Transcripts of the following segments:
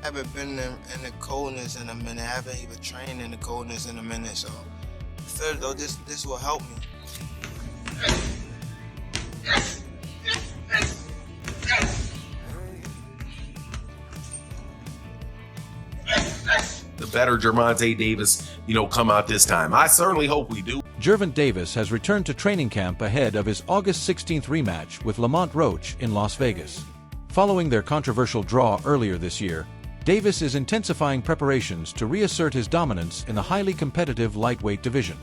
haven't been in the coldness in a minute. I haven't even trained in the coldness in a minute. So I feel though this will help me. The better Gervonta Davis, come out this time. I certainly hope we do. Gervonta Davis has returned to training camp ahead of his August 16th rematch with Lamont Roach in Las Vegas. Following their controversial draw earlier this year, Davis is intensifying preparations to reassert his dominance in the highly competitive lightweight division.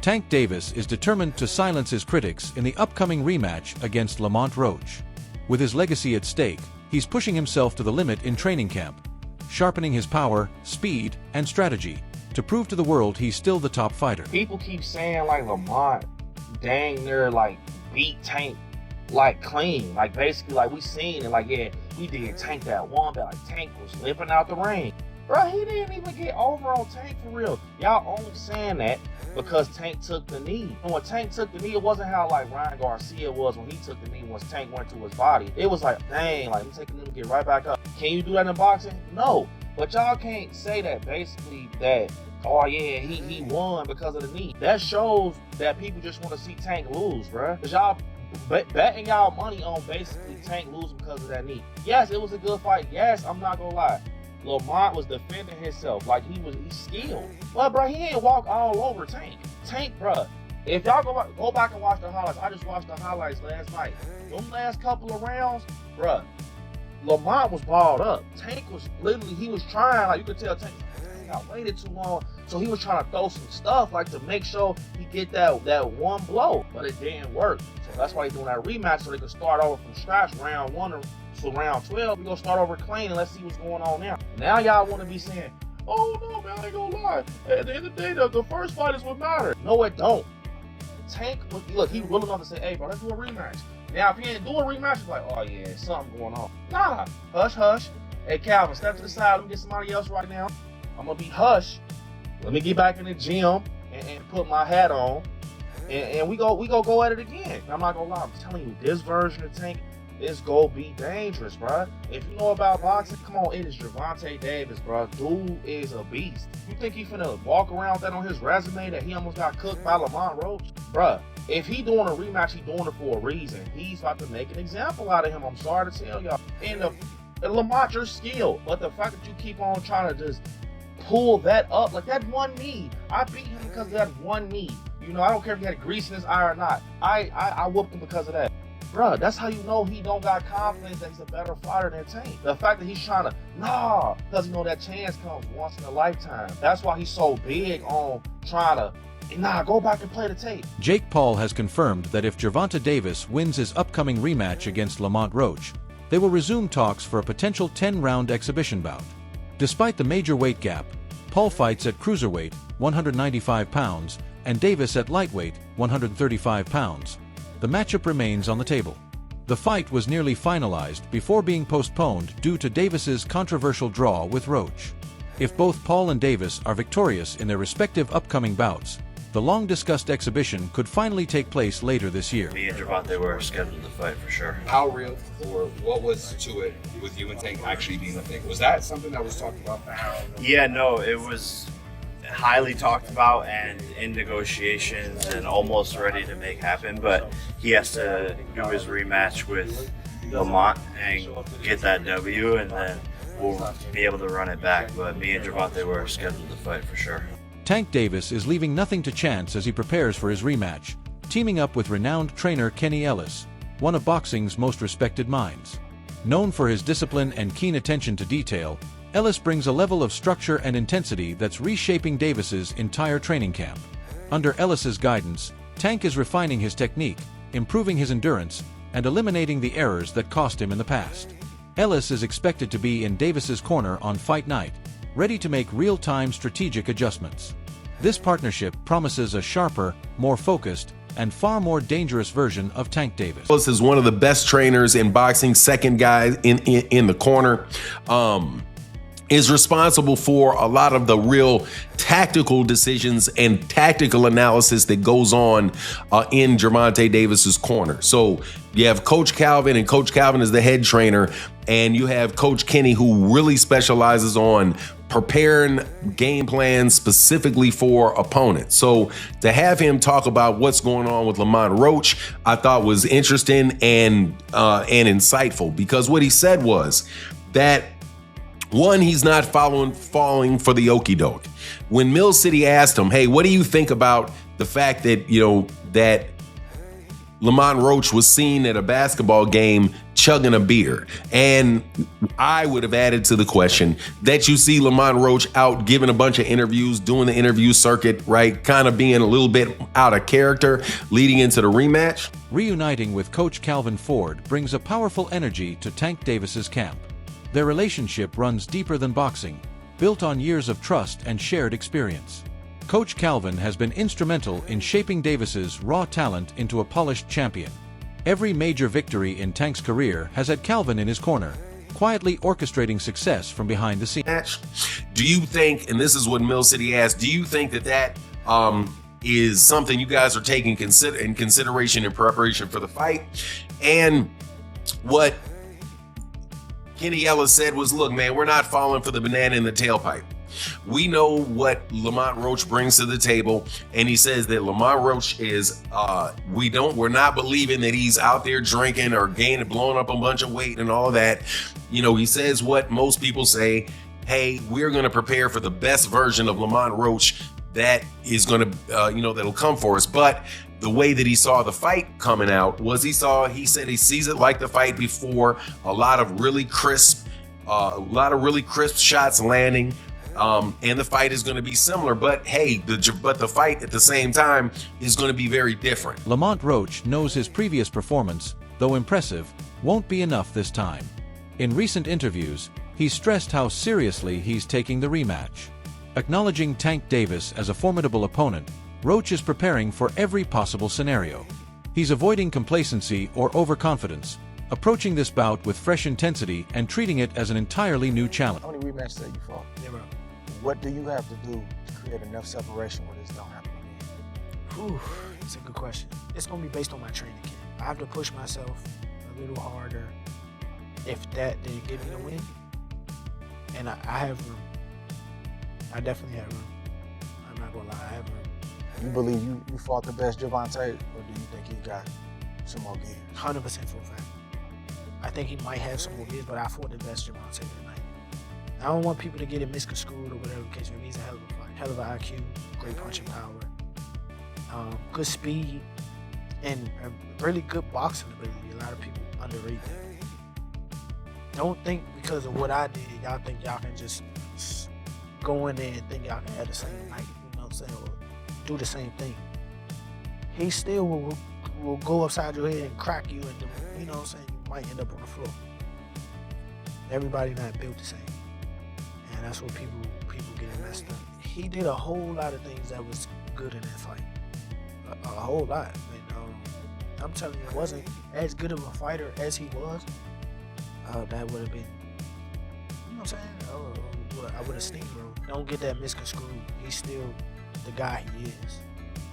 Tank Davis is determined to silence his critics in the upcoming rematch against Lamont Roach. With his legacy at stake, he's pushing himself to the limit in training camp, sharpening his power, speed, and strategy to prove to the world he's still the top fighter. People keep saying like Lamont dang near beat Tank clean. Basically we seen it yeah, we did Tank that one, but Tank was limping out the ring. Bro, he didn't even get over on Tank for real. Y'all only saying that because Tank took the knee. And when Tank took the knee, it wasn't how Ryan Garcia was when he took the knee once Tank went to his body. It was dang, he take a knee and get right back up. Can you do that in boxing? No. But y'all can't say that basically that, oh yeah, he won because of the knee. That shows that people just want to see Tank lose, bro. Because y'all betting y'all money on basically Tank losing because of that knee. Yes, it was a good fight. Yes, I'm not gonna lie. Lamont was defending himself he's skilled. But bro, he ain't walk all over Tank. Tank, bro, if y'all go back and watch the highlights, I just watched the highlights last night. Them last couple of rounds, bro, Lamont was balled up. Tank was literally, he was trying, you could tell Tank, dang, I waited too long. So he was trying to throw some stuff to make sure he get that one blow, but it didn't work. So that's why he's doing that rematch so they could start over from scratch round 1 to round 12. We're gonna start over clean and let's see what's going on now. Now y'all wanna be saying, oh no man, I ain't gonna lie. At the end of the day, the first fight is what matters. No, it don't. Tank, look, he was willing enough to say, hey bro, let's do a rematch. Now if he ain't do a rematch, it's oh yeah, something going on. Nah, hush, hush. Hey Calvin, step to the side, let me get somebody else right now. I'm gonna be hush. Let me get back in the gym and put my hat on. And we go at it again. I'm not gonna lie, I'm telling you, this version of Tank, it's gonna be dangerous, bro. If you know about boxing, come on, it is Gervonta Davis, bro. Dude is a beast. You think he finna walk around with that on his resume that he almost got cooked by Lamont Roach? Bro, if he doing a rematch, he doing it for a reason. He's about to make an example out of him. I'm sorry to tell y'all. And Lamont, you're skilled, but the fact that you keep on trying to just pull that up, that one knee, I beat him because of that one knee. I don't care if he had grease in his eye or not. I whooped him because of that. Bruh, that's how you know he don't got confidence that he's a better fighter than Tank. The fact that he's trying to, because that chance comes once in a lifetime. That's why he's so big on trying to, go back and play the tape. Jake Paul has confirmed that if Gervonta Davis wins his upcoming rematch against Lamont Roach, they will resume talks for a potential 10-round exhibition bout. Despite the major weight gap, Paul fights at cruiserweight, 195 pounds, and Davis at lightweight, 135 pounds. The matchup remains on the table. The fight was nearly finalized before being postponed due to Davis's controversial draw with Roach. If both Paul and Davis are victorious in their respective upcoming bouts, the long-discussed exhibition could finally take place later this year. Me and Gervonta were scheduled to fight for sure. How real or what was to it with you and Tank actually being a thing? Was that something that was talked about? Yeah, no, it was highly talked about and in negotiations and almost ready to make happen, but he has to do his rematch with Lamont and get that W, and then we'll be able to run it back. But me and Gervonta were scheduled to fight for sure. Tank Davis is leaving nothing to chance as he prepares for his rematch, teaming up with renowned trainer Kenny Ellis, one of boxing's most respected minds. Known for his discipline and keen attention to detail, Ellis brings a level of structure and intensity that's reshaping Davis's entire training camp. Under Ellis's guidance, Tank is refining his technique, improving his endurance, and eliminating the errors that cost him in the past. Ellis is expected to be in Davis's corner on fight night, ready to make real-time strategic adjustments. This partnership promises a sharper, more focused, and far more dangerous version of Tank Davis. Ellis is one of the best trainers in boxing, second guy in the corner. Is responsible for a lot of the real tactical decisions and tactical analysis that goes on in Gervonta Davis's corner. So you have Coach Calvin, and Coach Calvin is the head trainer, and you have Coach Kenny, who really specializes on preparing game plans specifically for opponents. So to have him talk about what's going on with Lamont Roach, I thought was interesting and insightful, because what he said was that, one, he's not falling for the okie doke. When Mill City asked him, hey, what do you think about the fact that, that Lamont Roach was seen at a basketball game chugging a beer? And I would have added to the question that you see Lamont Roach out giving a bunch of interviews, doing the interview circuit, right? Kind of being a little bit out of character leading into the rematch. Reuniting with Coach Calvin Ford brings a powerful energy to Tank Davis's camp. Their relationship runs deeper than boxing, built on years of trust and shared experience. Coach Calvin has been instrumental in shaping Davis's raw talent into a polished champion. Every major victory in Tank's career has had Calvin in his corner, quietly orchestrating success from behind the scenes. Do you think, and this is what Mill City asked, do you think that is something you guys are taking in consideration in preparation for the fight? And what Kenny Ellis said was, look, man, we're not falling for the banana in the tailpipe. We know what Lamont Roach brings to the table, and he says that Lamont Roach is, we're not believing that he's out there drinking or blowing up a bunch of weight and all of that. He says what most people say, hey, we're going to prepare for the best version of Lamont Roach that is going to, that'll come for us. But the way that he saw the fight coming out was he said he sees it like the fight before, a lot of really crisp shots landing, and the fight is going to be similar. But hey, the fight at the same time is going to be very different. Lamont Roach knows his previous performance, though impressive, won't be enough this time. In recent interviews, he's stressed how seriously he's taking the rematch. Acknowledging Tank Davis as a formidable opponent, Roach is preparing for every possible scenario. He's avoiding complacency or overconfidence, approaching this bout with fresh intensity and treating it as an entirely new challenge. How many rematches have you fought? Never. What do you have to do to create enough separation where this don't happen again? Whew, it's a good question. It's going to be based on my training camp. I have to push myself a little harder. If that didn't give me the win, and I have room. I definitely have room. I'm not going to lie, I have room. You believe you fought the best Gervonta, or do you think he got some more gears? 100% for a fact. I think he might have some more gears, but I fought the best Gervonta tonight. I don't want people to get it misconstrued or whatever the case may be. He's a hell of a fight, hell of an IQ, great punching power, good speed, and a really good boxing ability. A lot of people underrate that. Don't think because of what I did, y'all think y'all can just go in there and think y'all can have the same night, you know what I'm saying, or do the same thing. He still will go upside your head and crack you, and you know what I'm saying, you might end up on the floor. Everybody not built the same, and that's what people get messed up. He did a whole lot of things that was good in that fight, a whole lot. And I'm telling you, it wasn't as good of a fighter as he was. That would have been, you know what I'm saying? I would have steamrolled. Don't get that misconstrued. He's still the guy he is.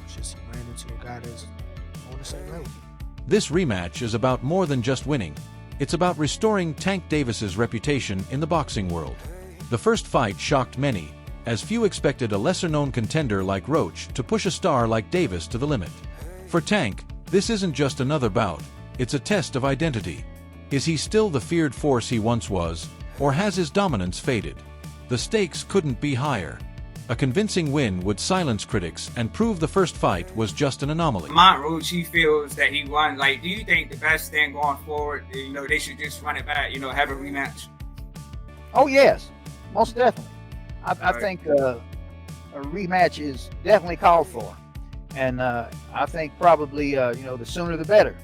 It's just he ran into a guy that's on the same level. This rematch is about more than just winning. It's about restoring Tank Davis's reputation in the boxing world. The first fight shocked many, as few expected a lesser-known contender like Roach to push a star like Davis to the limit. For Tank, this isn't just another bout, it's a test of identity. Is he still the feared force he once was, or has his dominance faded? The stakes couldn't be higher. A convincing win would silence critics and prove the first fight was just an anomaly. Lamont Roach, he feels that he won. Like, do you think the best thing going forward, they should just run it back, have a rematch? Oh, yes, most definitely. I think a rematch is definitely called for. And I think probably, the sooner the better.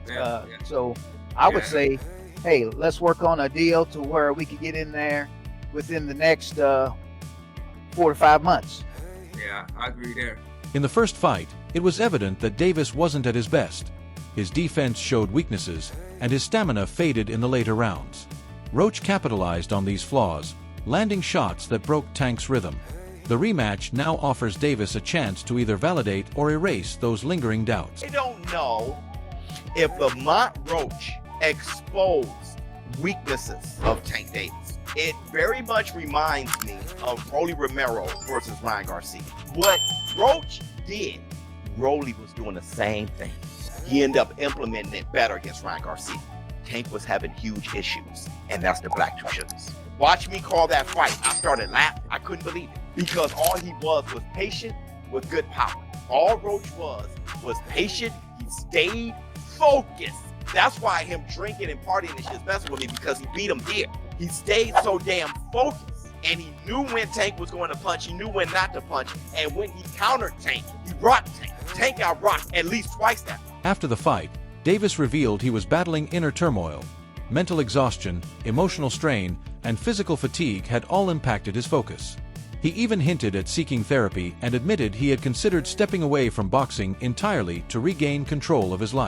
Yeah. So I would say hey, let's work on a deal to where we can get in there within the next 4 to 5 months. Yeah, I agree there. In the first fight, it was evident that Davis wasn't at his best. His defense showed weaknesses, and his stamina faded in the later rounds. Roach capitalized on these flaws, landing shots that broke Tank's rhythm. The rematch now offers Davis a chance to either validate or erase those lingering doubts. I don't know if Lamont Roach exposed weaknesses of Tank Davis. It very much reminds me of Rolly Romero versus Ryan Garcia. What Roach did, Rolly was doing the same thing. He ended up implementing it better against Ryan Garcia. Tank was having huge issues, and that's the black two sugars. Watch me call that fight. I started laughing. I couldn't believe it because all he was patient with good power. All Roach was patient. He stayed focused. That's why him drinking and partying is just messing with me because he beat him there. He stayed so damn focused, and he knew when Tank was going to punch. He knew when not to punch, and when he countered Tank, he rocked Tank. Tank got rocked at least twice that. After the fight, Davis revealed he was battling inner turmoil. Mental exhaustion, emotional strain, and physical fatigue had all impacted his focus. He even hinted at seeking therapy and admitted he had considered stepping away from boxing entirely to regain control of his life.